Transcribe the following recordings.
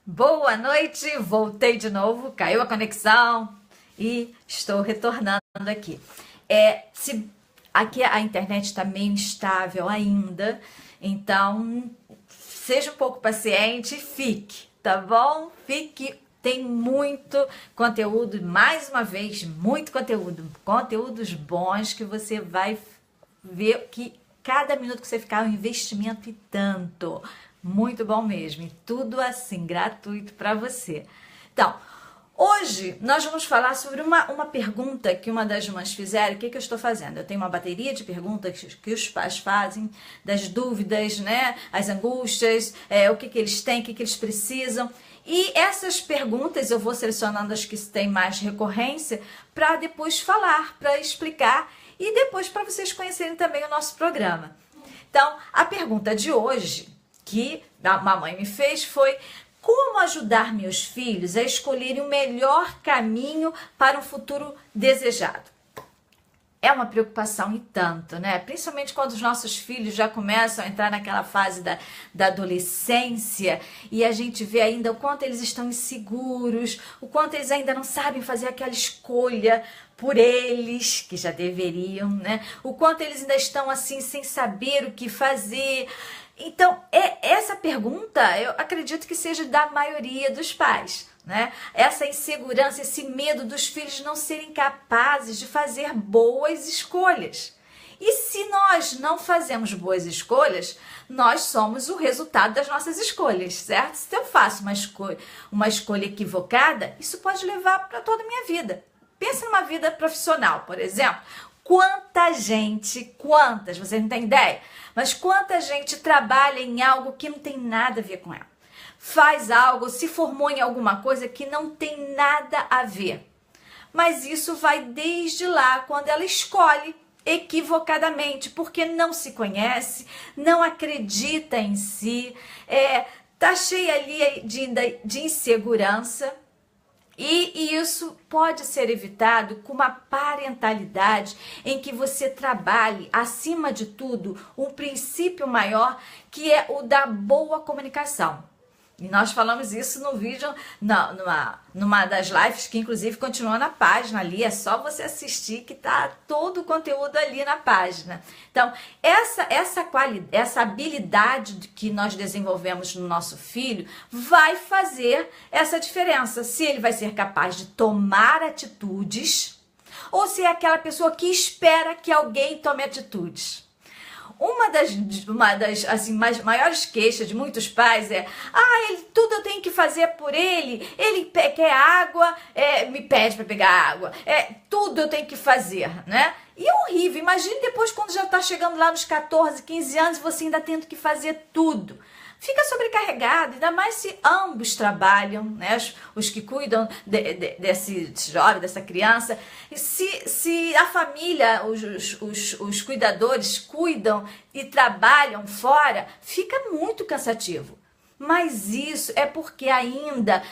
Boa noite, voltei de novo, caiu a conexão e estou retornando aqui. Se aqui a internet está meio instável ainda, então seja um pouco paciente, fique, tá bom? Fique, tem muito conteúdo, mais uma vez, muito conteúdo, conteúdos bons que você vai ver que cada minuto que você ficar é um investimento e tanto. Muito bom mesmo, e tudo assim, gratuito para você. Então, hoje nós vamos falar sobre uma pergunta que uma das mães fizeram. O que eu estou fazendo? Eu tenho uma bateria de perguntas que os pais fazem, das dúvidas, né? As angústias, o que eles têm, o que eles precisam. E essas perguntas eu vou selecionando as que têm mais recorrência para depois falar, para explicar e depois para vocês conhecerem também o nosso programa. Então, a pergunta de hoje que a mamãe me fez foi: como ajudar meus filhos a escolherem o melhor caminho para um futuro desejado? É uma preocupação e tanto, né? Principalmente quando os nossos filhos já começam a entrar naquela fase da adolescência e a gente vê ainda o quanto eles estão inseguros, o quanto eles ainda não sabem fazer aquela escolha por eles, que já deveriam, né? O quanto eles ainda estão assim sem saber o que fazer. Então, essa pergunta, eu acredito que seja da maioria dos pais, né? Essa insegurança, esse medo dos filhos não serem capazes de fazer boas escolhas. E se nós não fazemos boas escolhas, nós somos o resultado das nossas escolhas, certo? Se eu faço uma escolha equivocada, isso pode levar para toda a minha vida. Pensa numa vida profissional, por exemplo. Quantas, vocês não têm ideia, mas quanta gente trabalha em algo que não tem nada a ver com ela. Faz algo, se formou em alguma coisa que não tem nada a ver. Mas isso vai desde lá, quando ela escolhe equivocadamente, porque não se conhece, não acredita em si, tá cheia ali de insegurança. E isso pode ser evitado com uma parentalidade em que você trabalhe, acima de tudo, um princípio maior, que é o da boa comunicação. E nós falamos isso no vídeo, numa das lives, que inclusive continua na página ali, é só você assistir que tá todo o conteúdo ali na página. Então, essa habilidade que nós desenvolvemos no nosso filho vai fazer essa diferença. Se ele vai ser capaz de tomar atitudes ou se é aquela pessoa que espera que alguém tome atitudes. Uma das assim, maiores queixas de muitos pais é: tudo eu tenho que fazer por ele quer água, me pede para pegar água, tudo eu tenho que fazer, né? E é horrível, imagine depois quando já está chegando lá nos 14, 15 anos e você ainda tendo que fazer tudo. Fica sobrecarregado, ainda mais se ambos trabalham, né? Os que cuidam desse jovem, dessa criança. E se a família, os cuidadores cuidam e trabalham fora, fica muito cansativo. Mas isso é porque ainda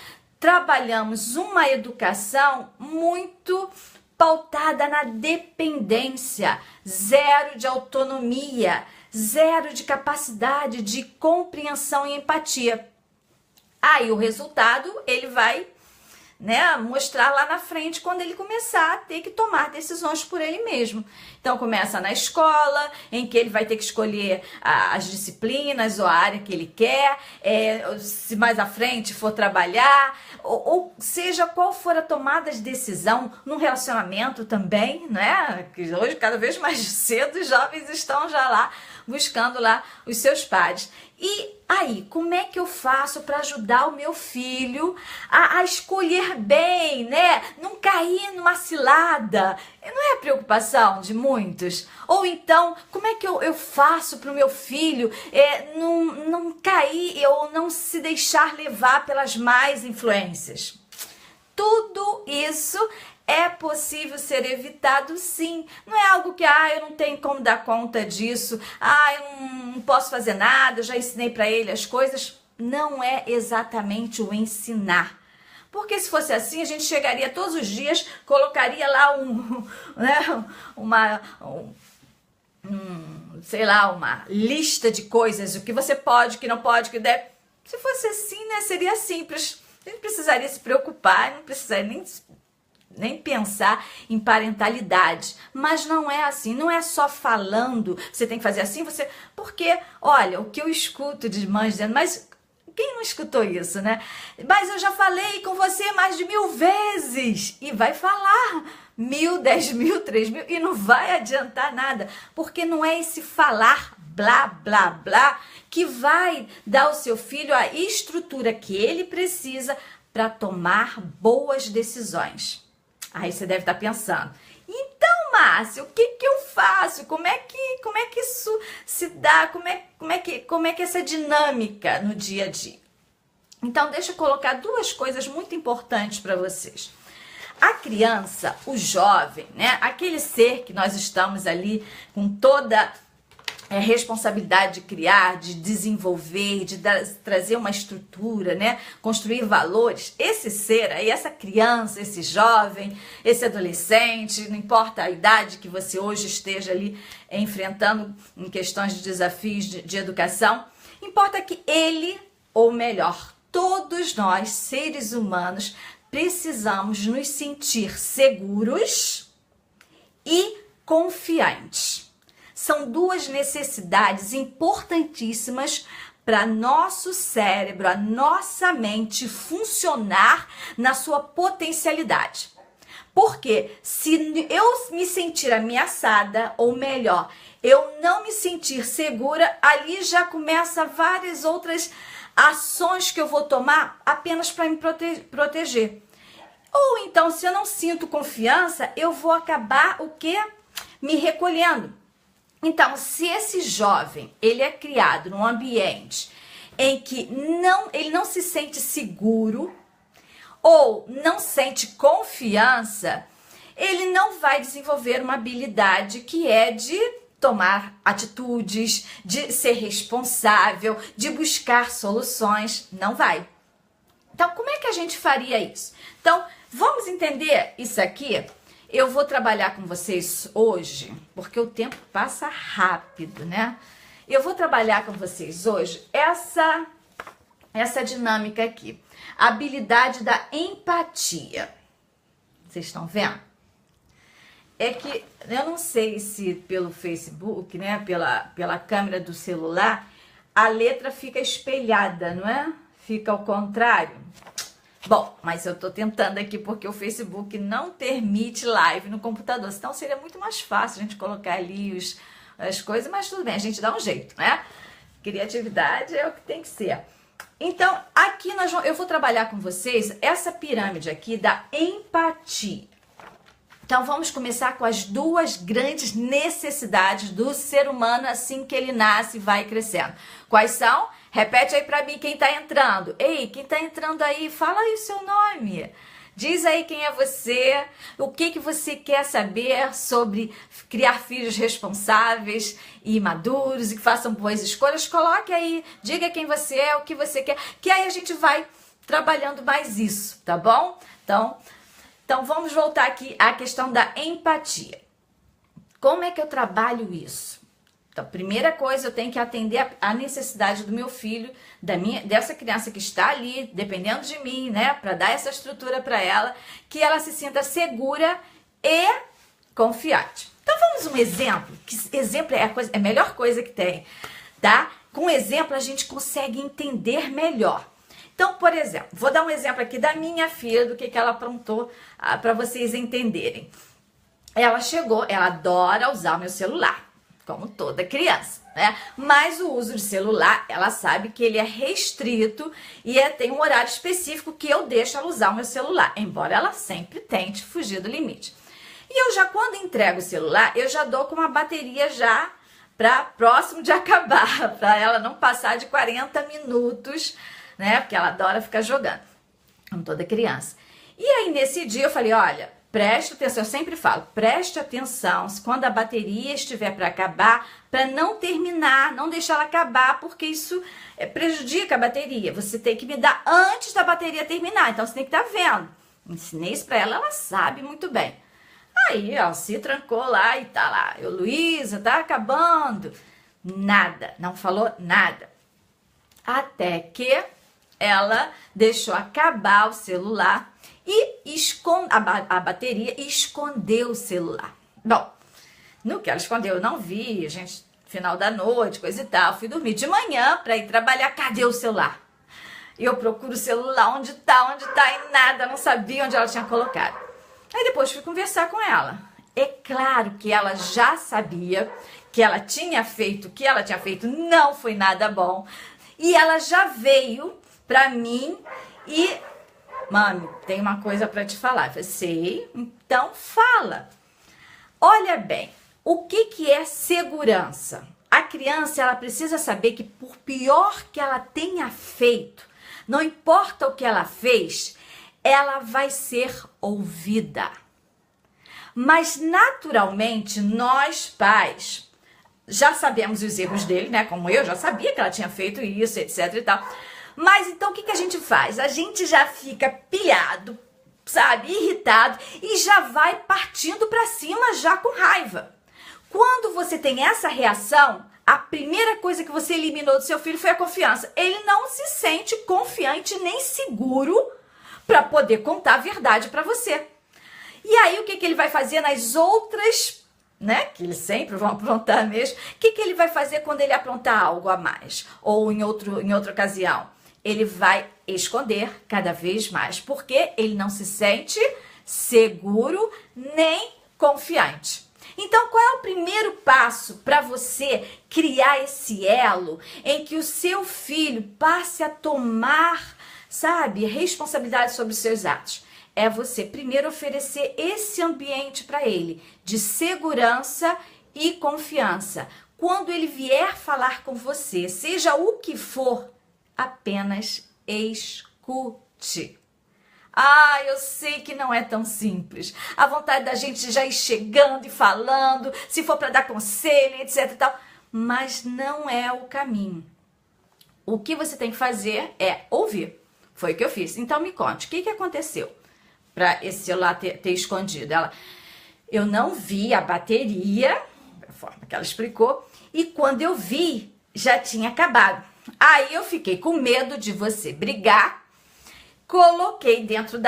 trabalhamos uma educação muito pautada na dependência, zero de autonomia, zero de capacidade de compreensão e empatia. Aí o resultado ele vai, né, mostrar lá na frente quando ele começar a ter que tomar decisões por ele mesmo. Então começa na escola, em que ele vai ter que escolher as disciplinas ou a área que ele quer, se mais à frente for trabalhar, ou seja, qual for a tomada de decisão num relacionamento também, né? Que hoje cada vez mais cedo os jovens estão já lá buscando lá os seus pares. E aí, como é que eu faço para ajudar o meu filho a escolher bem, né? Não cair numa cilada. Não é a preocupação de muitos? Ou então, como é que eu faço para o meu filho não cair ou não se deixar levar pelas más influências? Tudo isso é possível ser evitado, sim. Não é algo que, eu não tenho como dar conta disso, eu não posso fazer nada, eu já ensinei para ele as coisas. Não é exatamente o ensinar. Porque se fosse assim, a gente chegaria todos os dias, colocaria lá uma lista de coisas, o que você pode, o que não pode, o que deve. Se fosse assim, né, seria simples. A gente precisaria se preocupar, não precisaria nem pensar em parentalidade. Mas não é assim, não é só falando, você tem que fazer assim, você... Porque, olha, o que eu escuto de mães dizendo, mas quem não escutou isso, né? Mas eu já falei com você mais de 1000 vezes. E vai falar 1000, 10.000, 3.000 e não vai adiantar nada. Porque não é esse falar blá, blá, blá que vai dar ao seu filho a estrutura que ele precisa para tomar boas decisões. Aí você deve estar pensando, então, Márcia, o que eu faço? Como é que isso se dá? Como é que essa dinâmica no dia a dia? Então, deixa eu colocar duas coisas muito importantes para vocês. A criança, o jovem, né? Aquele ser que nós estamos ali com toda responsabilidade de criar, de desenvolver, de trazer uma estrutura, né? Construir valores. Esse ser aí, essa criança, esse jovem, esse adolescente, não importa a idade que você hoje esteja ali enfrentando em questões de desafios de educação, importa que ele, ou melhor, todos nós, seres humanos, precisamos nos sentir seguros e confiantes. São duas necessidades importantíssimas para nosso cérebro, a nossa mente funcionar na sua potencialidade. Porque se eu me sentir ameaçada, ou melhor, eu não me sentir segura, ali já começa várias outras ações que eu vou tomar apenas para me proteger. Ou então, se eu não sinto confiança, eu vou acabar o quê? Me recolhendo. Então, se esse jovem, ele é criado num ambiente em que ele não se sente seguro ou não sente confiança, ele não vai desenvolver uma habilidade que é de tomar atitudes, de ser responsável, de buscar soluções. Não vai. Então, como é que a gente faria isso? Então, vamos entender isso aqui? Eu vou trabalhar com vocês hoje, porque o tempo passa rápido, né? Eu vou trabalhar com vocês hoje essa dinâmica aqui. A habilidade da empatia. Vocês estão vendo? É que eu não sei se pelo Facebook, né, pela câmera do celular, a letra fica espelhada, não é? Fica ao contrário. Bom, mas eu tô tentando aqui porque o Facebook não permite live no computador. Senão seria muito mais fácil a gente colocar ali as coisas, mas tudo bem, a gente dá um jeito, né? Criatividade é o que tem que ser. Então, aqui eu vou trabalhar com vocês essa pirâmide aqui da empatia. Então, vamos começar com as duas grandes necessidades do ser humano assim que ele nasce e vai crescendo. Quais são? Repete aí pra mim quem tá entrando. Ei, quem tá entrando aí, fala aí o seu nome. Diz aí quem é você, o que você quer saber sobre criar filhos responsáveis e maduros e que façam boas escolhas. Coloque aí, diga quem você é, o que você quer, que aí a gente vai trabalhando mais isso, tá bom? Então vamos voltar aqui à questão da empatia. Como é que eu trabalho isso? Então, primeira coisa, eu tenho que atender a necessidade do meu filho, dessa criança que está ali, dependendo de mim, né? Para dar essa estrutura para ela, que ela se sinta segura e confiante. Então, vamos um exemplo, que exemplo é a melhor coisa que tem, tá? Com exemplo, a gente consegue entender melhor. Então, por exemplo, vou dar um exemplo aqui da minha filha, do que ela aprontou para vocês entenderem. Ela chegou, ela adora usar o meu celular, como toda criança, né? Mas o uso de celular, ela sabe que ele é restrito e tem um horário específico que eu deixo ela usar o meu celular, embora ela sempre tente fugir do limite. E eu já, quando entrego o celular, eu já dou com uma bateria já para próximo de acabar, para ela não passar de 40 minutos, né? Porque ela adora ficar jogando, como toda criança. E aí, nesse dia, eu falei, olha, preste atenção, eu sempre falo, preste atenção quando a bateria estiver para acabar, para não terminar, não deixar ela acabar, porque isso prejudica a bateria. Você tem que me dar antes da bateria terminar, então você tem que estar vendo. Ensinei isso para ela, ela sabe muito bem. Aí, ó, se trancou lá e tá lá. Eu, Luísa, tá acabando. Nada, não falou nada. Até que ela deixou acabar o celular e a bateria e escondeu o celular. Bom, no que ela escondeu, eu não vi, gente, final da noite, coisa e tal. Fui dormir de manhã para ir trabalhar. Cadê o celular? Eu procuro o celular, onde tá, e nada, não sabia onde ela tinha colocado. Aí depois fui conversar com ela. É claro que ela já sabia que ela tinha feito, o que ela tinha feito não foi nada bom. E ela já veio pra mim e... Mami, tem uma coisa pra te falar. Eu falei, sei, então fala. Olha bem, o que é segurança? A criança, ela precisa saber que por pior que ela tenha feito, não importa o que ela fez, ela vai ser ouvida. Mas naturalmente, nós pais já sabemos os erros dele, né? Como eu já sabia que ela tinha feito isso, etc e tal. Mas então o que a gente faz? A gente já fica pilhado, sabe, irritado e já vai partindo para cima já com raiva. Quando você tem essa reação, a primeira coisa que você eliminou do seu filho foi a confiança. Ele não se sente confiante nem seguro para poder contar a verdade para você. E aí o que ele vai fazer nas outras, né, que eles sempre vão aprontar mesmo, o que ele vai fazer quando ele aprontar algo a mais? Ou em outra ocasião? Ele vai esconder cada vez mais, porque ele não se sente seguro nem confiante. Então, qual é o primeiro passo para você criar esse elo em que o seu filho passe a tomar, sabe, responsabilidade sobre os seus atos? É você primeiro oferecer esse ambiente para ele de segurança e confiança. Quando ele vier falar com você, seja o que for, apenas escute. Ah, eu sei que não é tão simples. A vontade da gente já ir chegando e falando, se for para dar conselho, etc e tal. Mas não é o caminho. O que você tem que fazer é ouvir. Foi o que eu fiz. Então me conte, o que aconteceu para esse celular ter escondido? Eu não vi a bateria, da forma que ela explicou, e quando eu vi, já tinha acabado. Aí eu fiquei com medo de você brigar. Coloquei dentro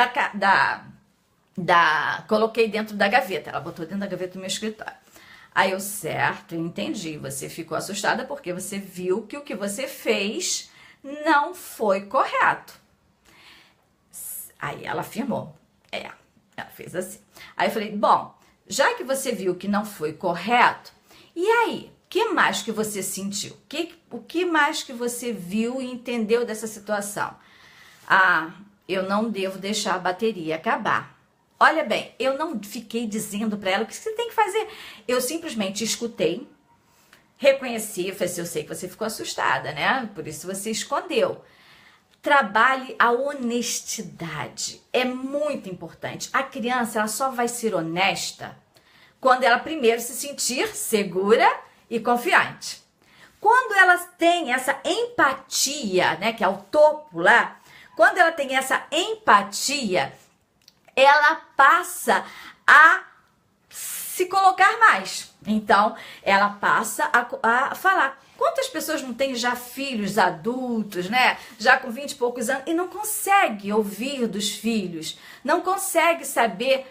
coloquei dentro da gaveta. Ela botou dentro da gaveta do meu escritório. Aí eu, certo, entendi. Você ficou assustada porque você viu que o que você fez não foi correto. Aí ela afirmou. Ela fez assim. Aí eu falei, bom, já que você viu que não foi correto, e aí? O que mais que você sentiu? O que mais que você viu e entendeu dessa situação? Ah, eu não devo deixar a bateria acabar. Olha bem, eu não fiquei dizendo para ela o que você tem que fazer. Eu simplesmente escutei, reconheci, falei assim, eu sei que você ficou assustada, né? Por isso você escondeu. Trabalhe a honestidade. É muito importante. A criança, ela só vai ser honesta quando ela primeiro se sentir segura e confiante. Quando ela tem essa empatia, né, que é o topo lá, quando ela tem essa empatia, ela passa a se colocar mais. Então, ela passa a falar. Quantas pessoas não têm já filhos adultos, né? Já com 20 e poucos anos e não consegue ouvir dos filhos, não consegue saber,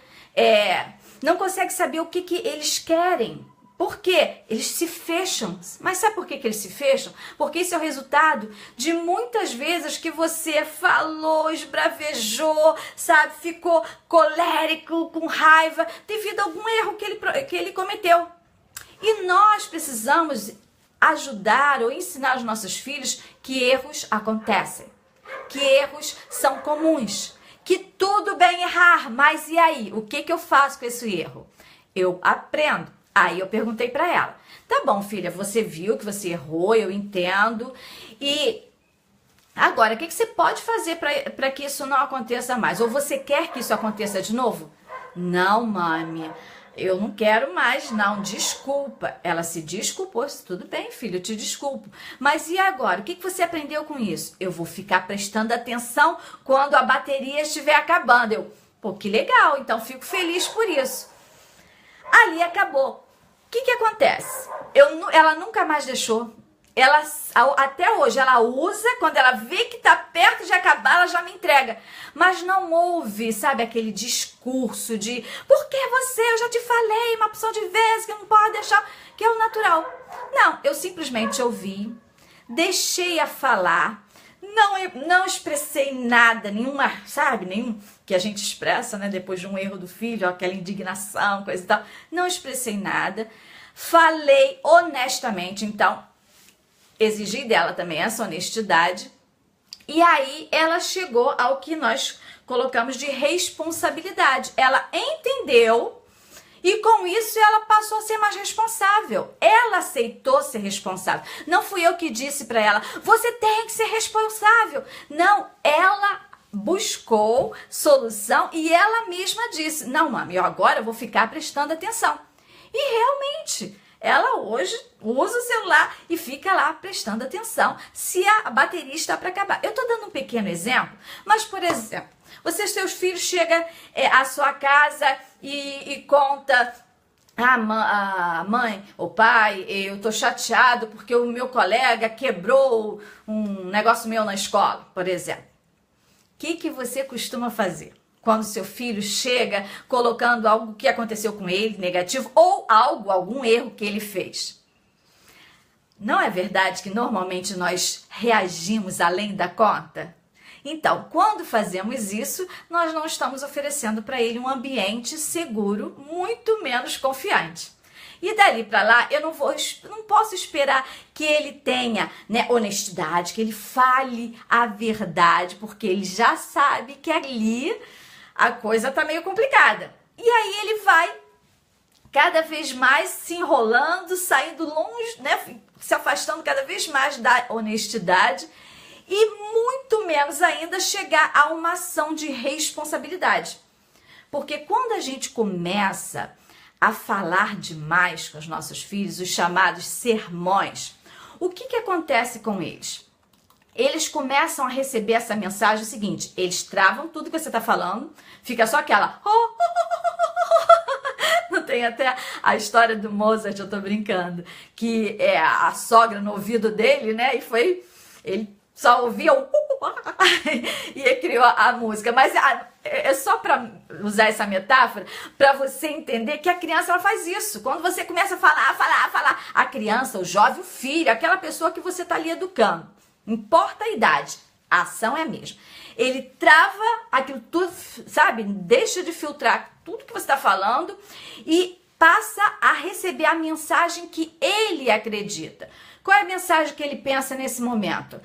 o que eles querem. Por quê? Eles se fecham. Mas sabe por que eles se fecham? Porque isso é o resultado de muitas vezes que você falou, esbravejou, sabe? Ficou colérico, com raiva, devido a algum erro que ele cometeu. E nós precisamos ajudar ou ensinar os nossos filhos que erros acontecem, que erros são comuns, que tudo bem errar, mas e aí? O que eu faço com esse erro? Eu aprendo. Aí eu perguntei para ela, tá bom, filha, você viu que você errou, eu entendo, e agora, o que você pode fazer para que isso não aconteça mais? Ou você quer que isso aconteça de novo? Não, mami, eu não quero mais, não, desculpa. Ela se desculpou, tudo bem, filho, eu te desculpo. Mas e agora? O que você aprendeu com isso? Eu vou ficar prestando atenção quando a bateria estiver acabando. Pô, que legal, então fico feliz por isso. Ali acabou. O que acontece? Ela nunca mais deixou ela até hoje ela usa, quando ela vê que tá perto de acabar, ela já me entrega. Mas não houve, sabe, aquele discurso de por que você? Eu já te falei uma opção de vezes que não pode deixar, que é o natural. Não, eu simplesmente ouvi, deixei a falar, não expressei nada, nenhuma, sabe, nenhum que a gente expressa, né, depois de um erro do filho, aquela indignação, coisa e tal. Não expressei nada, falei honestamente, então exigi dela também essa honestidade. E aí ela chegou ao que nós colocamos de responsabilidade. Ela entendeu e com isso ela passou a ser mais responsável. Ela aceitou ser responsável. Não fui eu que disse para ela, você tem que ser responsável. Não, ela buscou solução e ela mesma disse, não, mami, eu agora vou ficar prestando atenção. E realmente, ela hoje usa o celular e fica lá prestando atenção se a bateria está para acabar. Eu estou dando um pequeno exemplo, mas, por exemplo, seus filhos chegam à sua casa e conta, mãe, ou pai, eu tô chateado porque o meu colega quebrou um negócio meu na escola, por exemplo. O que você costuma fazer quando seu filho chega colocando algo que aconteceu com ele, negativo, ou algum erro que ele fez? Não é verdade que normalmente nós reagimos além da conta? Então, quando fazemos isso, nós não estamos oferecendo para ele um ambiente seguro, muito menos confiante. E dali para lá, eu não posso esperar que ele tenha, né, honestidade, que ele fale a verdade, porque ele já sabe que ali a coisa tá meio complicada. E aí ele vai cada vez mais se enrolando, saindo longe, né, se afastando cada vez mais da honestidade e muito menos ainda chegar a uma ação de responsabilidade. Porque quando a gente começa a falar demais com os nossos filhos, os chamados sermões, o que acontece com eles? Eles começam a receber essa mensagem seguinte, eles travam tudo que você está falando, fica só aquela... Não tem até a história do Mozart, eu tô brincando, que é a sogra no ouvido dele, né, ele só ouvia o... e ele criou a música, mas é só para usar essa metáfora, para você entender que a criança ela faz isso, quando você começa a falar, a criança, o jovem, o filho, aquela pessoa que você está ali educando, importa a idade, a ação é a mesma, ele trava aquilo tudo, sabe, deixa de filtrar tudo que você está falando e passa a receber a mensagem que ele acredita. Qual é a mensagem que ele pensa nesse momento?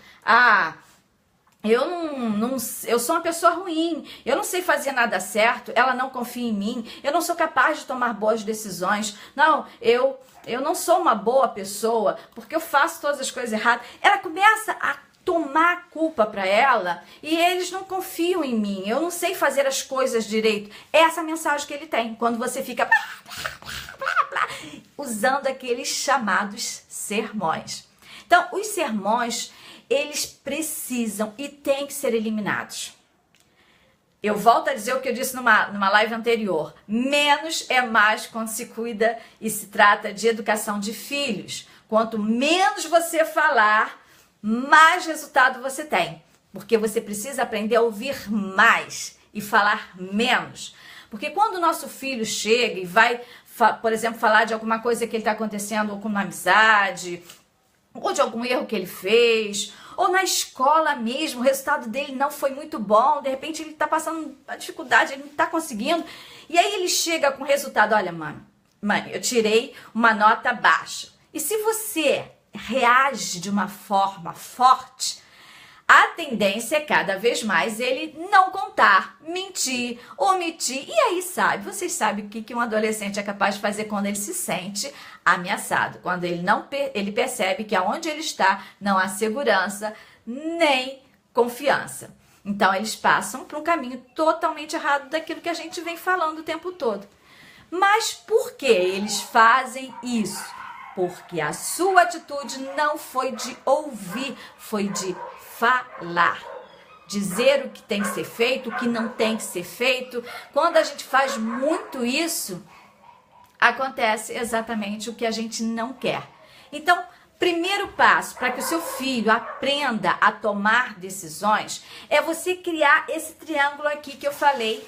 Eu sou uma pessoa ruim, eu não sei fazer nada certo, ela não confia em mim, eu não sou capaz de tomar boas decisões, não, eu não sou uma boa pessoa, porque eu faço todas as coisas erradas. Ela começa a tomar a culpa para ela e eles não confiam em mim, eu não sei fazer as coisas direito. É essa mensagem que ele tem, quando você fica usando aqueles chamados sermões. Então, os sermões, eles precisam e têm que ser eliminados. Eu volto a dizer o que eu disse numa live anterior. Menos é mais quando se cuida e se trata de educação de filhos. Quanto menos você falar, mais resultado você tem. Porque você precisa aprender a ouvir mais e falar menos. Porque quando o nosso filho chega e vai, por exemplo, falar de alguma coisa que ele está acontecendo, ou com uma amizade, ou de algum erro que ele fez, ou na escola mesmo, o resultado dele não foi muito bom, de repente ele está passando uma dificuldade, ele não está conseguindo, e aí ele chega com o resultado, olha, mãe, eu tirei uma nota baixa. E se você reage de uma forma forte, a tendência é cada vez mais ele não contar, mentir, omitir. E aí, vocês sabem o que um adolescente é capaz de fazer quando ele se sente ameaçado. Quando ele percebe que aonde ele está não há segurança nem confiança. Então, eles passam por um caminho totalmente errado daquilo que a gente vem falando o tempo todo. Mas por que eles fazem isso? Porque a sua atitude não foi de ouvir, foi de falar, dizer o que tem que ser feito, o que não tem que ser feito. Quando a gente faz muito isso, acontece exatamente o que a gente não quer. Então, Primeiro passo para que o seu filho aprenda a tomar decisões é você criar esse triângulo aqui que eu falei.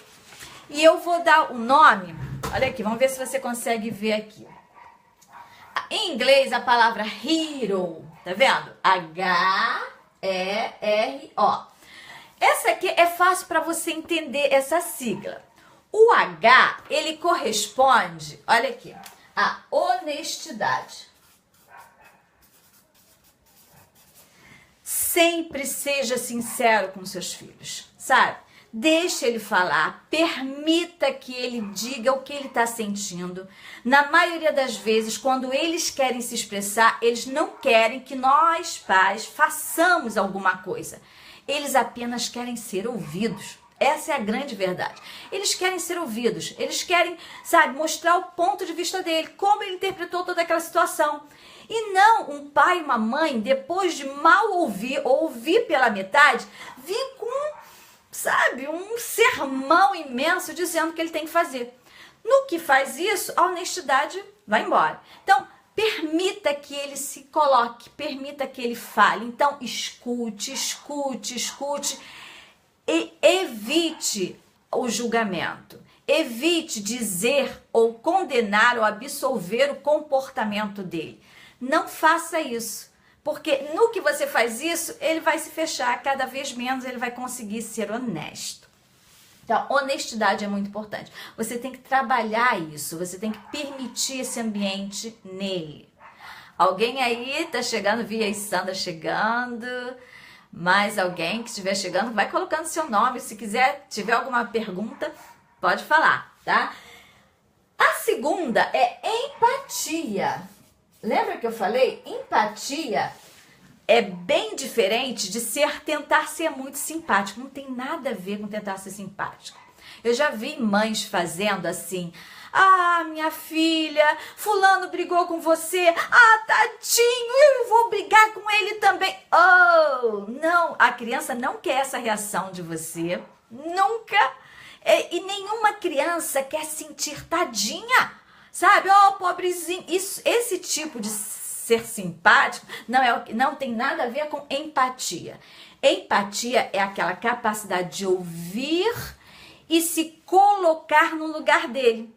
E eu vou dar o nome, olha aqui, vamos ver se você consegue ver aqui. Em inglês, a palavra hero, tá vendo? H-E-R-O. Essa aqui é fácil para você entender essa sigla. O H, ele corresponde, olha aqui, à honestidade. Sempre seja sincero com seus filhos, sabe? Deixe ele falar, permita que ele diga o que ele está sentindo. Na maioria das vezes, quando eles querem se expressar, eles não querem que nós, pais, façamos alguma coisa. Eles apenas querem ser ouvidos. Essa é a grande verdade. Eles querem ser ouvidos, eles querem, sabe, mostrar o ponto de vista dele, como ele interpretou toda aquela situação. E não um pai e uma mãe, depois de mal ouvir, ou ouvir pela metade, vir com, sabe, um sermão imenso dizendo o que ele tem que fazer. No que faz isso, a honestidade vai embora. Então, permita que ele se coloque, permita que ele fale. Então, escute, escute, escute e evite o julgamento. Evite dizer ou condenar ou absolver o comportamento dele. Não faça isso, porque no que você faz isso, ele vai se fechar cada vez menos, ele vai conseguir ser honesto. Então, honestidade é muito importante. Você tem que trabalhar isso, você tem que permitir esse ambiente nele. Alguém aí tá chegando, vi aí Sandra chegando, mais alguém que estiver chegando, vai colocando seu nome, se quiser, tiver alguma pergunta, pode falar, tá? A segunda é empatia. Lembra que eu falei? Empatia é bem diferente de tentar ser muito simpático. Não tem nada a ver com tentar ser simpático. Eu já vi mães fazendo assim: ah, minha filha, fulano brigou com você. Ah, tadinho, eu vou brigar com ele também. Oh, não, a criança não quer essa reação de você. Nunca. E nenhuma criança quer sentir tadinha. Sabe, oh, pobrezinho, esse tipo de ser simpático não tem nada a ver com empatia. Empatia é aquela capacidade de ouvir e se colocar no lugar dele.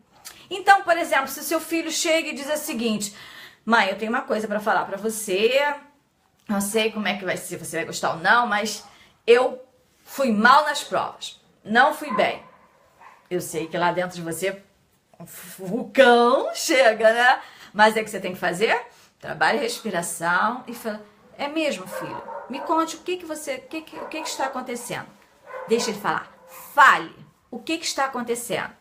Então, por exemplo, se seu filho chega e diz o seguinte: mãe, eu tenho uma coisa para falar para você, não sei como é que vai ser, você vai gostar ou não, mas eu fui mal nas provas, não fui bem. Eu sei que lá dentro de você vulcão chega, né? Mas é que você tem que fazer? Trabalhe respiração e fala: é mesmo, filho? Me conte o que está acontecendo. Deixa ele falar. Fale o que está acontecendo.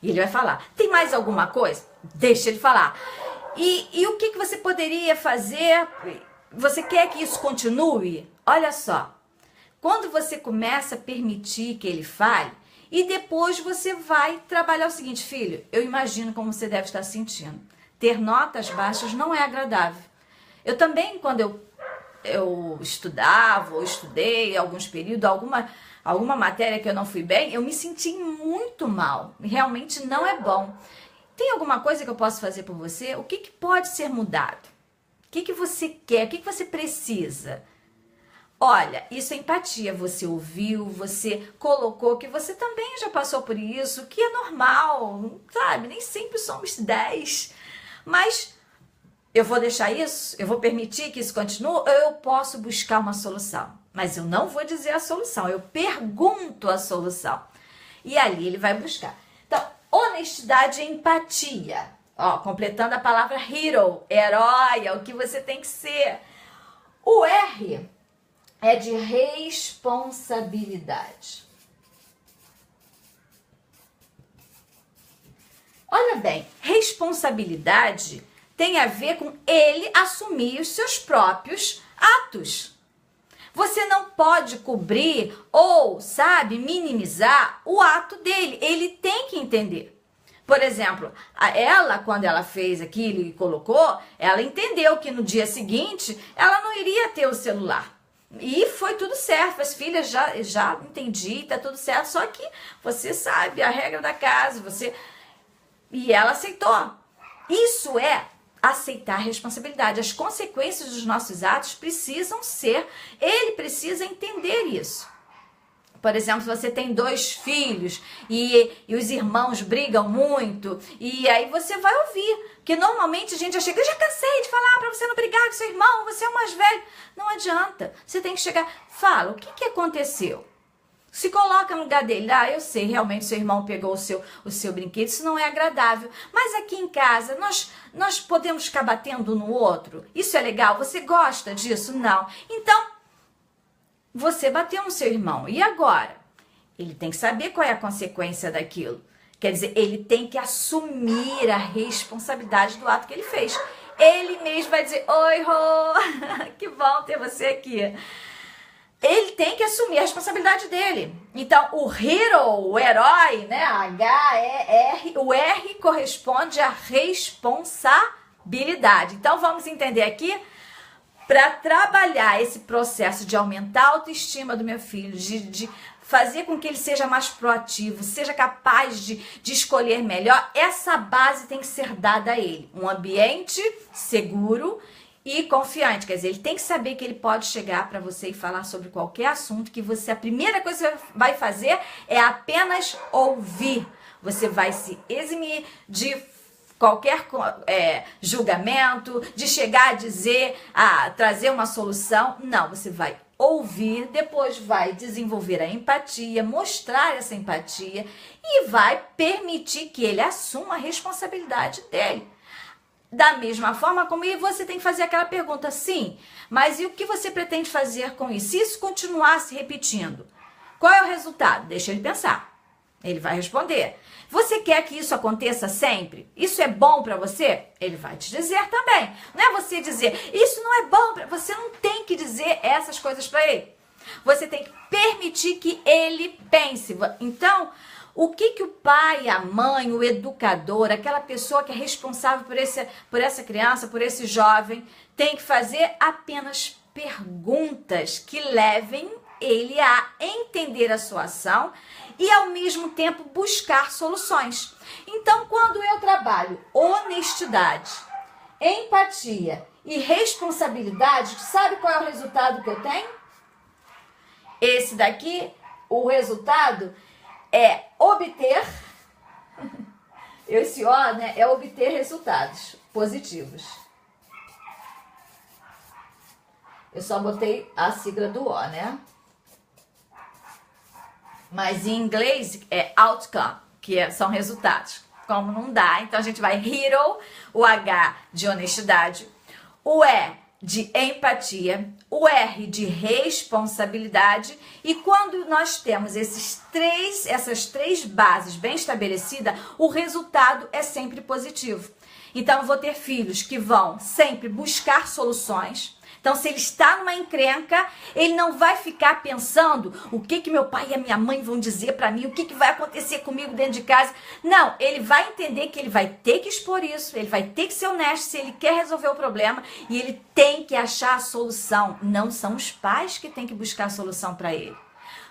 E ele vai falar. Tem mais alguma coisa? Deixa ele falar. E o que você poderia fazer? Você quer que isso continue? Olha só. Quando você começa a permitir que ele fale, e depois você vai trabalhar o seguinte: filho, eu imagino como você deve estar sentindo. Ter notas baixas não é agradável. Eu também, quando eu estudava ou estudei alguns períodos, alguma matéria que eu não fui bem, eu me senti muito mal. Realmente não é bom. Tem alguma coisa que eu posso fazer por você? O que pode ser mudado? O que você quer? O que você precisa? Olha, isso é empatia, você ouviu, você colocou que você também já passou por isso, que é normal, sabe? Nem sempre somos 10, mas eu vou deixar isso? Eu vou permitir que isso continue? Ou eu posso buscar uma solução? Mas eu não vou dizer a solução, eu pergunto a solução. E ali ele vai buscar. Então, honestidade e empatia. Ó, completando a palavra hero, herói, é o que você tem que ser. O R é de responsabilidade. Olha bem, responsabilidade tem a ver com ele assumir os seus próprios atos. Você não pode cobrir ou, sabe, minimizar o ato dele. Ele tem que entender. Por exemplo, ela, quando ela fez aquilo e colocou, ela entendeu que no dia seguinte ela não iria ter o celular. E foi tudo certo, as filhas já entendi, tá tudo certo, só que você sabe a regra da casa, e ela aceitou. Isso é aceitar a responsabilidade. As consequências dos nossos atos ele precisa entender isso. Por exemplo, se você tem 2 filhos e os irmãos brigam muito, e aí você vai ouvir, que normalmente a gente já chega, eu já cansei de falar para você não brigar com seu irmão, você é o mais velho. Não adianta, você tem que chegar, fala, o que aconteceu? Se coloca no lugar dele, eu sei, realmente seu irmão pegou o seu brinquedo, isso não é agradável, mas aqui em casa nós podemos ficar batendo um no outro, isso é legal, você gosta disso? Não. Então, você bateu no seu irmão, e agora? Ele tem que saber qual é a consequência daquilo. Quer dizer, ele tem que assumir a responsabilidade do ato que ele fez. Ele mesmo vai dizer, oi, Rô, que bom ter você aqui. Ele tem que assumir a responsabilidade dele. Então, o hero, o herói, né, H-E-R, o R corresponde à responsabilidade. Então, vamos entender aqui. Para trabalhar esse processo de aumentar a autoestima do meu filho, de fazer com que ele seja mais proativo, seja capaz de escolher melhor, essa base tem que ser dada a ele. Um ambiente seguro e confiante. Quer dizer, ele tem que saber que ele pode chegar para você e falar sobre qualquer assunto, que você, a primeira coisa que você vai fazer é apenas ouvir. Você vai se eximir de qualquer julgamento, de chegar a dizer, trazer uma solução. Não, você vai ouvir, depois vai desenvolver a empatia, mostrar essa empatia e vai permitir que ele assuma a responsabilidade dele. Da mesma forma como você tem que fazer aquela pergunta, sim, mas e o que você pretende fazer com isso? Se isso continuar se repetindo, qual é o resultado? Deixa ele pensar. Ele vai responder. Você quer que isso aconteça sempre? Isso é bom para você? Ele vai te dizer também. Não é você dizer, isso não é bom para você. Não tem que dizer essas coisas para ele. Você tem que permitir que ele pense. Então, o que o pai, a mãe, o educador, aquela pessoa que é responsável por essa criança, por esse jovem, tem que fazer? Apenas perguntas que levem ele a entender a sua ação e ao mesmo tempo buscar soluções. Então, quando eu trabalho honestidade, empatia e responsabilidade, sabe qual é o resultado que eu tenho? Esse daqui, o resultado é obter, esse O, né, é obter resultados positivos. Eu só botei a sigla do O, né? Mas em inglês é outcome, que são resultados. Como não dá, então a gente vai hero, o H de honestidade, o E de empatia, o R de responsabilidade. E quando nós temos essas três bases bem estabelecidas, o resultado é sempre positivo. Então eu vou ter filhos que vão sempre buscar soluções. Então, se ele está numa encrenca, ele não vai ficar pensando o que meu pai e a minha mãe vão dizer para mim, o que vai acontecer comigo dentro de casa. Não, ele vai entender que ele vai ter que expor isso, ele vai ter que ser honesto se ele quer resolver o problema e ele tem que achar a solução. Não são os pais que têm que buscar a solução para ele.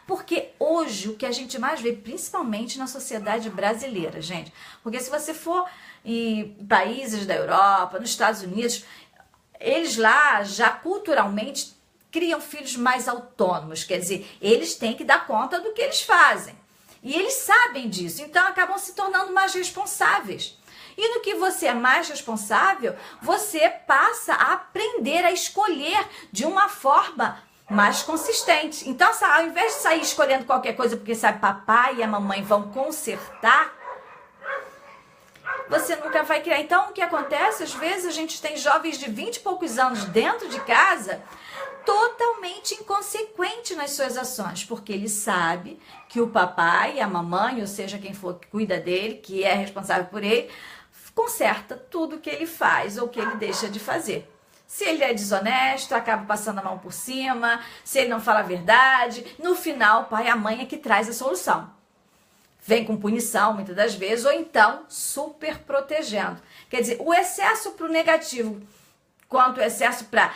Porque hoje o que a gente mais vê, principalmente na sociedade brasileira, gente, porque se você for em países da Europa, nos Estados Unidos, eles lá já culturalmente criam filhos mais autônomos, quer dizer, eles têm que dar conta do que eles fazem. E eles sabem disso, então acabam se tornando mais responsáveis. E no que você é mais responsável, você passa a aprender a escolher de uma forma mais consistente. Então, ao invés de sair escolhendo qualquer coisa porque sabe papai e a mamãe vão consertar, você nunca vai criar. Então, o que acontece? Às vezes a gente tem jovens de 20 e poucos anos dentro de casa totalmente inconsequente nas suas ações, porque ele sabe que o papai e a mamãe, ou seja, quem for que cuida dele, que é responsável por ele, conserta tudo que ele faz ou que ele deixa de fazer. Se ele é desonesto, acaba passando a mão por cima. Se ele não fala a verdade, no final o pai e a mãe é que traz a solução. Vem com punição, muitas das vezes, ou então super protegendo. Quer dizer, o excesso para o negativo, quanto o excesso para,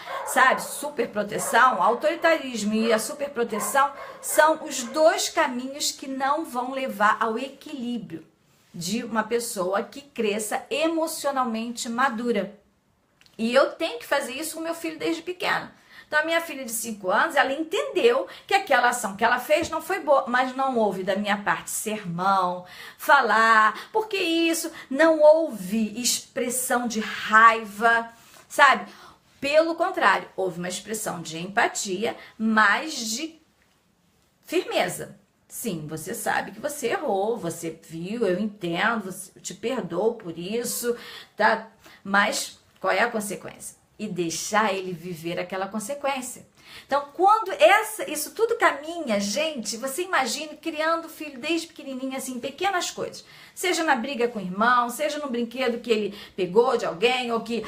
super proteção, autoritarismo e a super proteção, são os dois caminhos que não vão levar ao equilíbrio de uma pessoa que cresça emocionalmente madura. E eu tenho que fazer isso com meu filho desde pequeno. Então, a minha filha de 5 anos, ela entendeu que aquela ação que ela fez não foi boa, mas não houve da minha parte sermão, falar, porque isso, não houve expressão de raiva, sabe? Pelo contrário, houve uma expressão de empatia, mas de firmeza. Sim, você sabe que você errou, você viu, eu entendo, eu te perdoo por isso, tá? Mas qual é a consequência? E deixar ele viver aquela consequência. Então, quando isso tudo caminha, gente, você imagine criando o filho desde pequenininho, assim, pequenas coisas. Seja na briga com o irmão, seja no brinquedo que ele pegou de alguém, ou que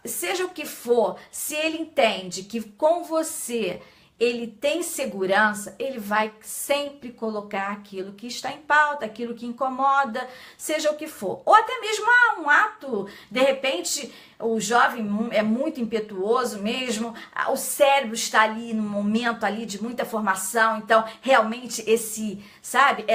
seja o que for, se ele entende que com você ele tem segurança, ele vai sempre colocar aquilo que está em pauta, aquilo que incomoda, seja o que for. Ou até mesmo um ato, de repente, o jovem é muito impetuoso mesmo, o cérebro está ali no momento ali de muita formação, então realmente esse, sabe,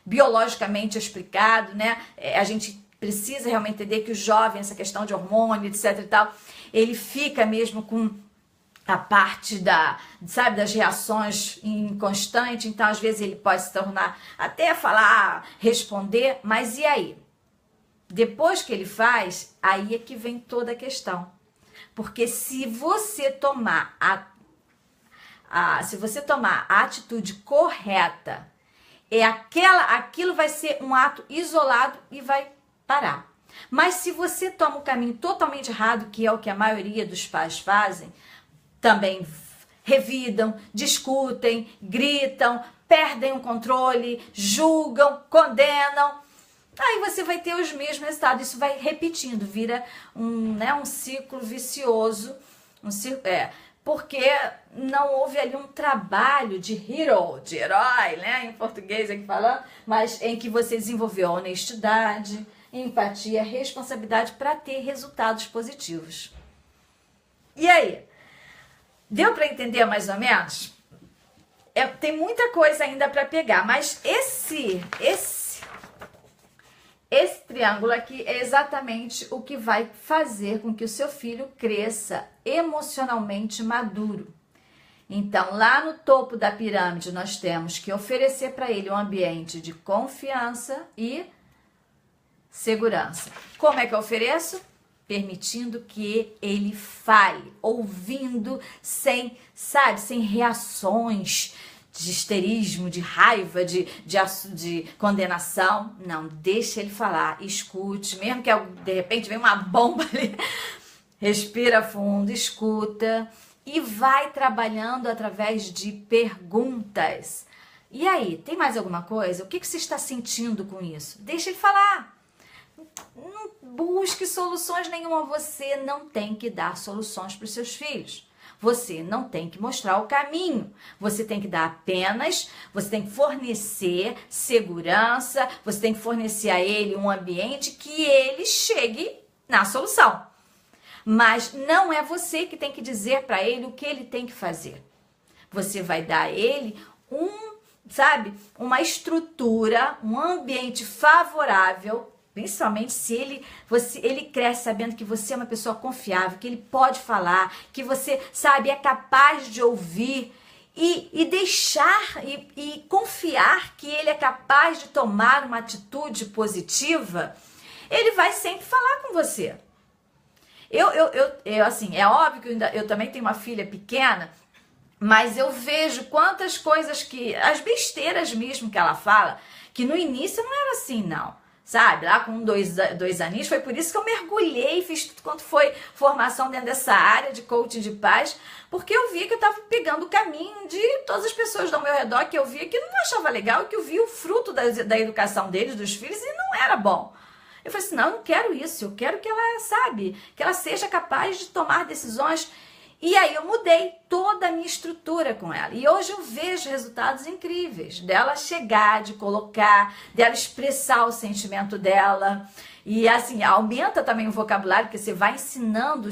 biologicamente explicado, né? A gente precisa realmente entender que o jovem, essa questão de hormônio, etc e tal, ele fica mesmo com a parte das reações inconstantes, então às vezes ele pode se tornar, até falar, responder, mas e aí? Depois que ele faz, aí é que vem toda a questão. Porque se você tomar a atitude correta, aquilo vai ser um ato isolado e vai parar. Mas se você toma o caminho totalmente errado, que é o que a maioria dos pais fazem, também revidam, discutem, gritam, perdem o controle, julgam, condenam. Aí você vai ter os mesmos resultados. Isso vai repetindo, vira um ciclo vicioso, porque não houve ali um trabalho de hero, de herói, né, em português aqui falando, mas em que você desenvolveu a honestidade, empatia, responsabilidade para ter resultados positivos. E aí? Deu para entender mais ou menos? Tem muita coisa ainda para pegar, mas esse triângulo aqui é exatamente o que vai fazer com que o seu filho cresça emocionalmente maduro. Então, lá no topo da pirâmide, nós temos que oferecer para ele um ambiente de confiança e segurança. Como é que eu ofereço? Permitindo que ele fale, ouvindo sem reações de histerismo, de raiva, de condenação. Não, deixa ele falar, escute, mesmo que de repente venha uma bomba ali, respira fundo, escuta e vai trabalhando através de perguntas. E aí, tem mais alguma coisa? O que você está sentindo com isso? Deixa ele falar. Não busque soluções nenhuma, você não tem que dar soluções para os seus filhos. Você não tem que mostrar o caminho. Você tem que você tem que fornecer segurança, você tem que fornecer a ele um ambiente que ele chegue na solução. Mas não é você que tem que dizer para ele o que ele tem que fazer. Você vai dar a ele uma estrutura, um ambiente favorável, principalmente se ele cresce sabendo que você é uma pessoa confiável, que ele pode falar, que você, é capaz de ouvir e deixar e confiar que ele é capaz de tomar uma atitude positiva, ele vai sempre falar com você. Assim, é óbvio que eu também tenho uma filha pequena, mas eu vejo quantas coisas as besteiras mesmo que ela fala, que no início não era assim, não. Sabe, lá com 2 aninhos, foi por isso que eu mergulhei, fiz tudo quanto foi formação dentro dessa área de coaching de paz, porque eu via que eu estava pegando o caminho de todas as pessoas ao meu redor que eu via que não achava legal, que eu via o fruto da educação deles, dos filhos, e não era bom. Eu falei assim, não, eu não quero isso, eu quero que ela, que ela seja capaz de tomar decisões. E aí eu mudei toda a minha estrutura com ela. E hoje eu vejo resultados incríveis dela chegar, de colocar, dela expressar o sentimento dela. E assim, aumenta também o vocabulário, porque você vai ensinando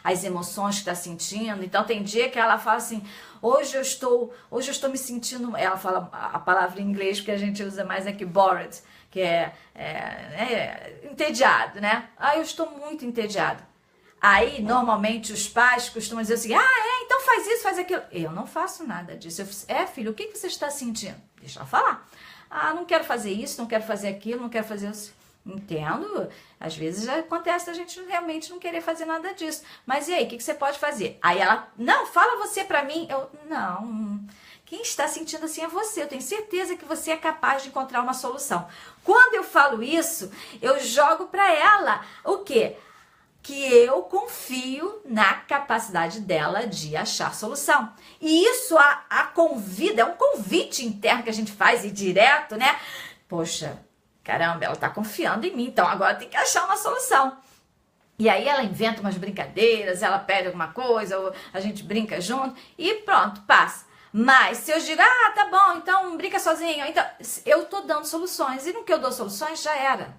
as emoções que está sentindo. Então tem dia que ela fala assim, hoje eu estou me sentindo, ela fala a palavra em inglês que a gente usa mais aqui, bored, que é entediado, né? Eu estou muito entediado. Aí, normalmente, os pais costumam dizer assim, então faz isso, faz aquilo. Eu não faço nada disso. Filho, o que você está sentindo? Deixa ela falar. Não quero fazer isso, não quero fazer aquilo, não quero fazer isso. Entendo, às vezes já acontece a gente realmente não querer fazer nada disso. Mas e aí, o que você pode fazer? Aí ela, não, fala você pra mim. Não, quem está sentindo assim é você. Eu tenho certeza que você é capaz de encontrar uma solução. Quando eu falo isso, eu jogo pra ela o quê? Que eu confio na capacidade dela de achar solução. E isso a convida, é um convite interno que a gente faz e direto, né? Poxa, caramba, ela tá confiando em mim, então agora tem que achar uma solução. E aí ela inventa umas brincadeiras, ela pede alguma coisa, ou a gente brinca junto e pronto, passa. Mas se eu digo, tá bom, então brinca sozinho, então eu tô dando soluções. E no que eu dou soluções, já era.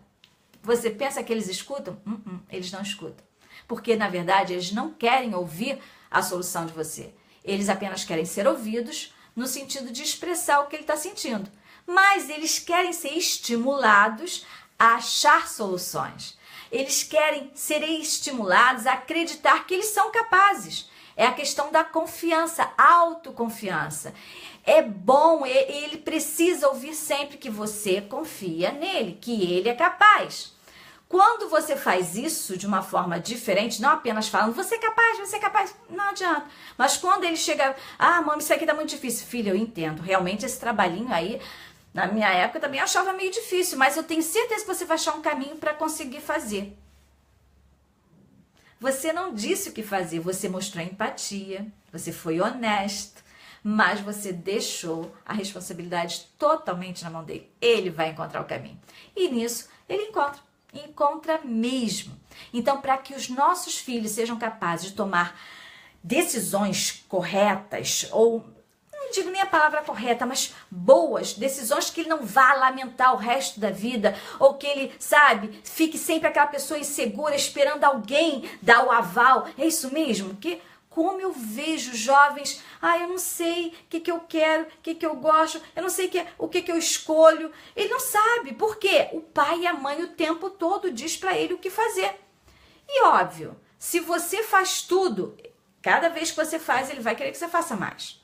Você pensa que eles escutam? Eles não escutam. Porque, na verdade, eles não querem ouvir a solução de você. Eles apenas querem ser ouvidos no sentido de expressar o que ele está sentindo. Mas eles querem ser estimulados a achar soluções. Eles querem ser estimulados a acreditar que eles são capazes. É a questão da confiança, autoconfiança. É bom, ele precisa ouvir sempre que você confia nele, que ele é capaz. Quando você faz isso de uma forma diferente, não apenas falando, você é capaz, não adianta. Mas quando ele chega, mãe, isso aqui tá muito difícil. Filha, eu entendo, realmente esse trabalhinho aí, na minha época eu também achava meio difícil, mas eu tenho certeza que você vai achar um caminho para conseguir fazer. Você não disse o que fazer, você mostrou empatia, você foi honesto, mas você deixou a responsabilidade totalmente na mão dele. Ele vai encontrar o caminho. E nisso, ele encontra mesmo. Então, para que os nossos filhos sejam capazes de tomar decisões corretas, ou não digo nem a palavra correta, mas boas decisões, que ele não vá lamentar o resto da vida, ou que ele, fique sempre aquela pessoa insegura esperando alguém dar o aval. É isso mesmo? Que como eu vejo jovens, eu não sei o que eu quero, o que eu gosto, eu não sei o que eu escolho. Ele não sabe. Por quê? O pai e a mãe o tempo todo diz para ele o que fazer. E óbvio, se você faz tudo, cada vez que você faz, ele vai querer que você faça mais.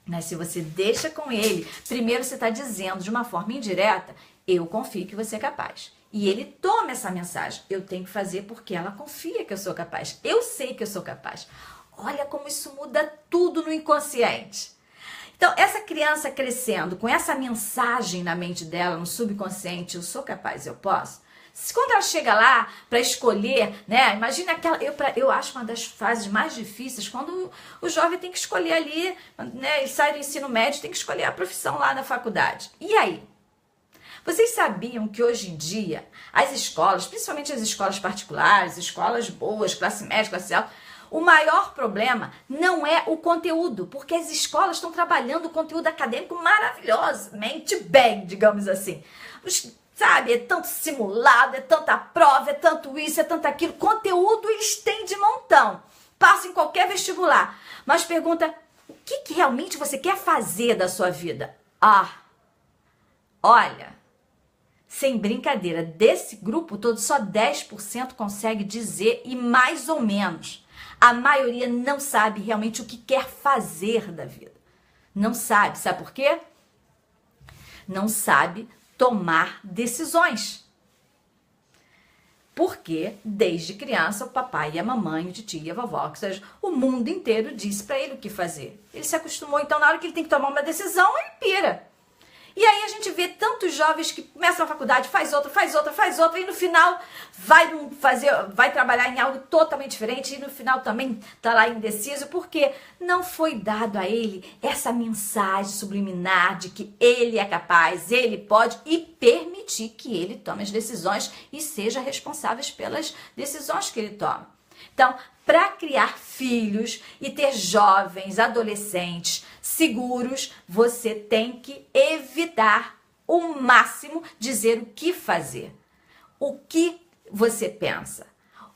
Mas se você deixa com ele, primeiro você está dizendo de uma forma indireta, eu confio que você é capaz. E ele toma essa mensagem, eu tenho que fazer porque ela confia que eu sou capaz. Eu sei que eu sou capaz. Olha como isso muda tudo no inconsciente. Então, essa criança crescendo com essa mensagem na mente dela, no subconsciente, eu sou capaz, eu posso. Quando ela chega lá para escolher, né? Imagina aquela. Eu acho uma das fases mais difíceis quando o jovem tem que escolher ali, né? Ele sai do ensino médio, tem que escolher a profissão lá na faculdade. E aí? Vocês sabiam que hoje em dia as escolas, principalmente as escolas particulares, escolas boas, classe média, classe alta, o maior problema não é o conteúdo, porque as escolas estão trabalhando o conteúdo acadêmico maravilhosamente bem, digamos assim. É tanto simulado, é tanta prova, é tanto isso, é tanto aquilo. Conteúdo eles têm de montão. Passa em qualquer vestibular. Mas pergunta, o que realmente você quer fazer da sua vida? Olha, sem brincadeira, desse grupo todo, só 10% consegue dizer, e mais ou menos. A maioria não sabe realmente o que quer fazer da vida. Não sabe. Sabe por quê? Não sabe tomar decisões. Porque desde criança o papai e a mamãe, o tio e a vovó, que seja, o mundo inteiro disse para ele o que fazer. Ele se acostumou, então na hora que ele tem que tomar uma decisão, ele pira. E aí a gente vê tantos jovens que começam a faculdade, faz outra, e no final vai trabalhar em algo totalmente diferente, e no final também tá lá indeciso, porque não foi dado a ele essa mensagem subliminar de que ele é capaz, ele pode, e permitir que ele tome as decisões e seja responsável pelas decisões que ele toma. Então, para criar filhos e ter jovens, adolescentes seguros, você tem que evitar o máximo dizer o que fazer. O que você pensa?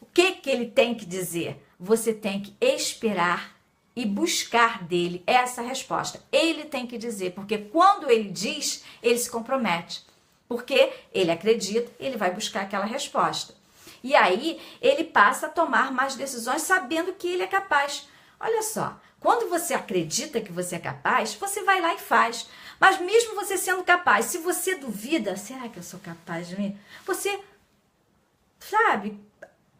O que ele tem que dizer? Você tem que esperar e buscar dele essa resposta. Ele tem que dizer, porque quando ele diz, ele se compromete. Porque ele acredita, ele vai buscar aquela resposta. E aí ele passa a tomar mais decisões sabendo que ele é capaz. Olha só, quando você acredita que você é capaz, você vai lá e faz. Mas mesmo você sendo capaz, se você duvida, será que eu sou capaz de mim? Você, sabe,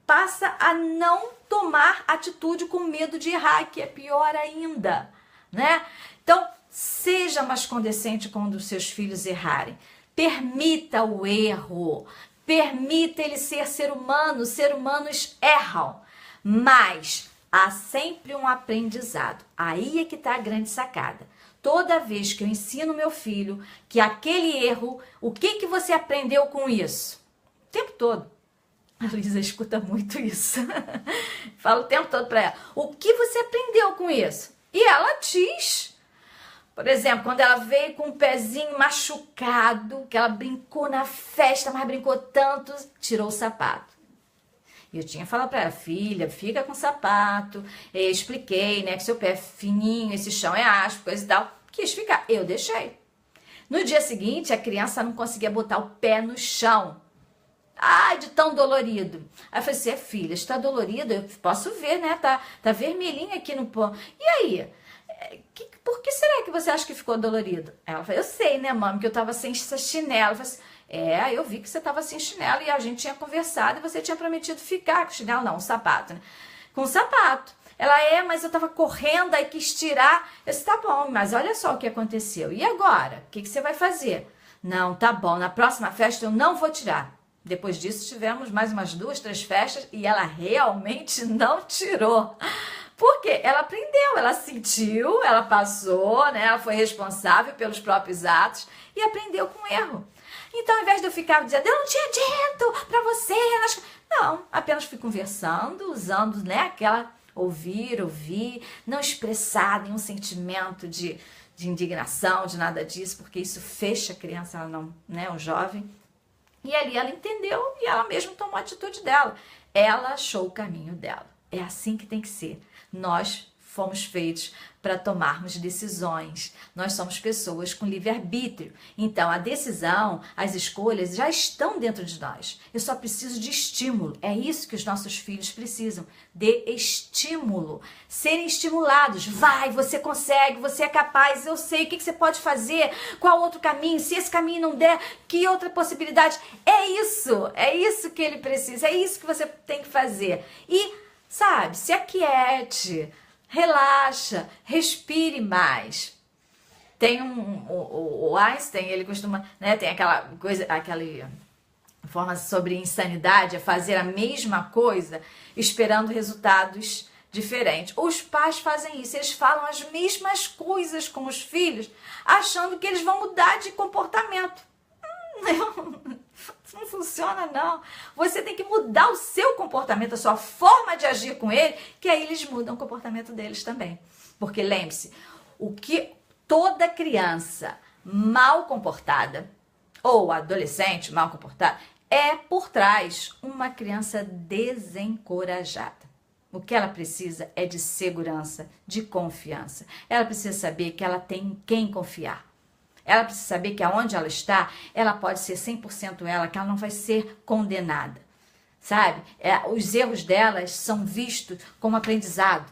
passa a não tomar atitude com medo de errar, que é pior ainda, né? Então, seja mais condescendente quando os seus filhos errarem. Permita o erro. Permita ele ser humano. Seres humanos erram. Mas há sempre um aprendizado. Aí é que está a grande sacada. Toda vez que eu ensino meu filho que aquele erro, o que você aprendeu com isso? O tempo todo. A Luísa escuta muito isso. Falo o tempo todo para ela. O que você aprendeu com isso? E ela diz. Por exemplo, quando ela veio com o pezinho machucado, que ela brincou na festa, mas brincou tanto, tirou o sapato. E eu tinha falado para ela, filha, fica com o sapato. Eu expliquei, né, que seu pé é fininho, esse chão é áspero, coisa e tal. Quis ficar. Eu deixei. No dia seguinte, a criança não conseguia botar o pé no chão. Ai, de tão dolorido. Aí eu falei assim, filha, está dolorido? Eu posso ver, né? Tá vermelhinho aqui no pão. E aí? Por que será que você acha que ficou dolorido? Ela falou, eu sei, né, mãe, que eu tava sem chinelo. Eu falei assim, eu vi que você tava sem chinelo e a gente tinha conversado e você tinha prometido ficar com chinelo, não, um sapato, né? Com um sapato. Ela, mas eu tava correndo, aí quis tirar. Eu disse, tá bom, mas olha só o que aconteceu. E agora? O que você vai fazer? Não, tá bom, na próxima festa eu não vou tirar. Depois disso, tivemos mais umas 2, 3 festas e ela realmente não tirou. Por quê? Ela aprendeu, ela sentiu, ela passou, né? Ela foi responsável pelos próprios atos e aprendeu com o erro. Então, ao invés de eu ficar dizendo, eu não tinha dito pra você, não, apenas fui conversando, usando, né, aquela ouvir, não expressar nenhum sentimento de indignação, de nada disso, porque isso fecha a criança, ela não, né, o jovem. E ali ela entendeu e ela mesma tomou a atitude dela. Ela achou o caminho dela. É assim que tem que ser. Nós fomos feitos para tomarmos decisões. Nós somos pessoas com livre-arbítrio. Então, a decisão, as escolhas já estão dentro de nós. Eu só preciso de estímulo. É isso que os nossos filhos precisam, de estímulo. Serem estimulados. Vai, você consegue, você é capaz, eu sei o que você pode fazer, qual outro caminho, se esse caminho não der, que outra possibilidade. É isso que ele precisa, é isso que você tem que fazer. E, sabe, se aquiete, relaxa, respire mais. Tem o Einstein, ele costuma, né, tem aquela coisa, aquela forma sobre insanidade, é fazer a mesma coisa esperando resultados diferentes. Os pais fazem isso, eles falam as mesmas coisas com os filhos, achando que eles vão mudar de comportamento. Não funciona, não. Você tem que mudar o seu comportamento, a sua forma de agir com ele, que aí eles mudam o comportamento deles também. Porque lembre-se, o que toda criança mal comportada, ou adolescente mal comportada, é por trás uma criança desencorajada. O que ela precisa é de segurança, de confiança. Ela precisa saber que ela tem em quem confiar. Ela precisa saber que aonde ela está, ela pode ser 100% ela, que ela não vai ser condenada, sabe? Os erros delas são vistos como aprendizado.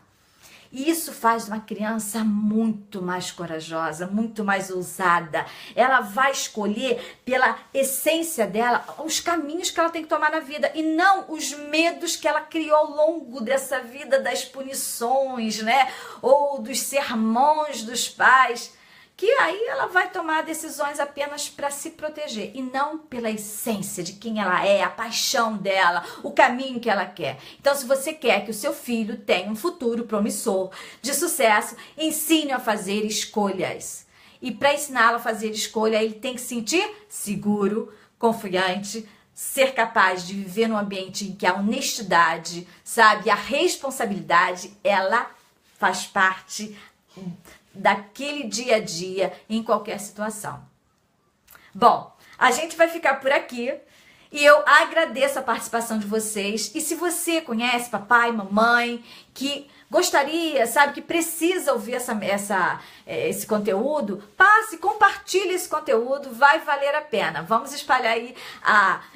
E isso faz uma criança muito mais corajosa, muito mais ousada. Ela vai escolher pela essência dela os caminhos que ela tem que tomar na vida e não os medos que ela criou ao longo dessa vida das punições, né? Ou dos sermões dos pais. Que aí ela vai tomar decisões apenas para se proteger e não pela essência de quem ela é, a paixão dela, o caminho que ela quer. Então, se você quer que o seu filho tenha um futuro promissor, de sucesso, ensine-o a fazer escolhas. E para ensiná-lo a fazer escolha, ele tem que se sentir seguro, confiante, ser capaz de viver num ambiente em que a honestidade, sabe, a responsabilidade, ela faz parte daquele dia a dia em qualquer situação. Bom, a gente vai ficar por aqui e eu agradeço a participação de vocês. E se você conhece papai, mamãe, que gostaria, sabe, que precisa ouvir esse conteúdo, passe, compartilhe esse conteúdo, vai valer a pena. Vamos espalhar aí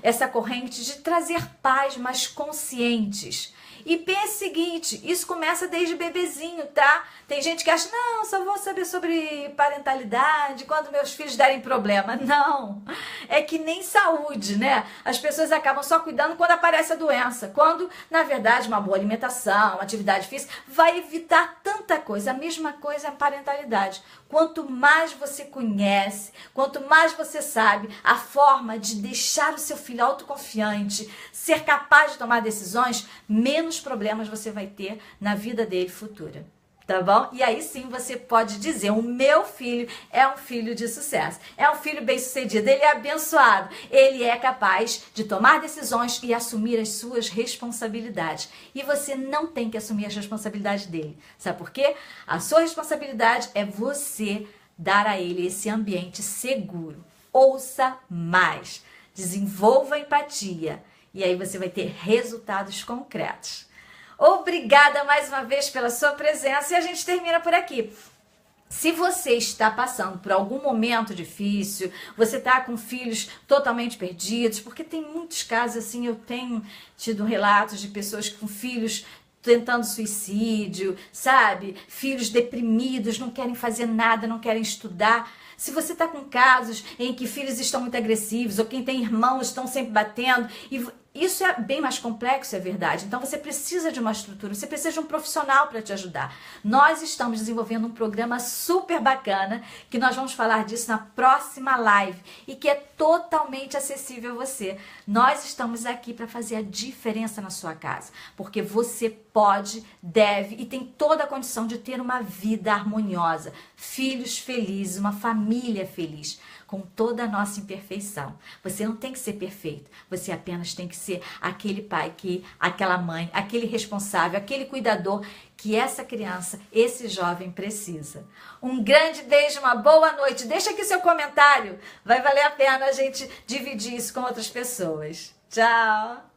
essa corrente de trazer pais mais conscientes. E pense o seguinte, isso começa desde bebezinho, tá? Tem gente que acha, não, só vou saber sobre parentalidade quando meus filhos derem problema. Não, é que nem saúde, né? As pessoas acabam só cuidando quando aparece a doença. Quando, na verdade, uma boa alimentação, uma atividade física vai evitar tanta coisa. A mesma coisa é a parentalidade. Quanto mais você conhece, quanto mais você sabe a forma de deixar o seu filho autoconfiante, ser capaz de tomar decisões, menos problemas você vai ter na vida dele futura. Tá bom? E aí sim você pode dizer, o meu filho é um filho de sucesso, é um filho bem-sucedido, ele é abençoado, ele é capaz de tomar decisões e assumir as suas responsabilidades. E você não tem que assumir as responsabilidades dele. Sabe por quê? A sua responsabilidade é você dar a ele esse ambiente seguro. Ouça mais, desenvolva empatia e aí você vai ter resultados concretos. Obrigada mais uma vez pela sua presença e a gente termina por aqui. Se você está passando por algum momento difícil, você está com filhos totalmente perdidos, porque tem muitos casos assim, eu tenho tido relatos de pessoas com filhos tentando suicídio, sabe? Filhos deprimidos, não querem fazer nada, não querem estudar. Se você está com casos em que filhos estão muito agressivos ou quem tem irmãos estão sempre batendo, isso é bem mais complexo, é verdade. Então você precisa de uma estrutura, você precisa de um profissional para te ajudar. Nós estamos desenvolvendo um programa super bacana, que nós vamos falar disso na próxima live e que é totalmente acessível a você. Nós estamos aqui para fazer a diferença na sua casa, porque você pode, deve e tem toda a condição de ter uma vida harmoniosa, filhos felizes, uma família feliz, com toda a nossa imperfeição. Você não tem que ser perfeito, você apenas tem que ser aquele pai, aquela mãe, aquele responsável, aquele cuidador que essa criança, esse jovem precisa. Um grande beijo, uma boa noite. Deixa aqui seu comentário, vai valer a pena a gente dividir isso com outras pessoas. Tchau!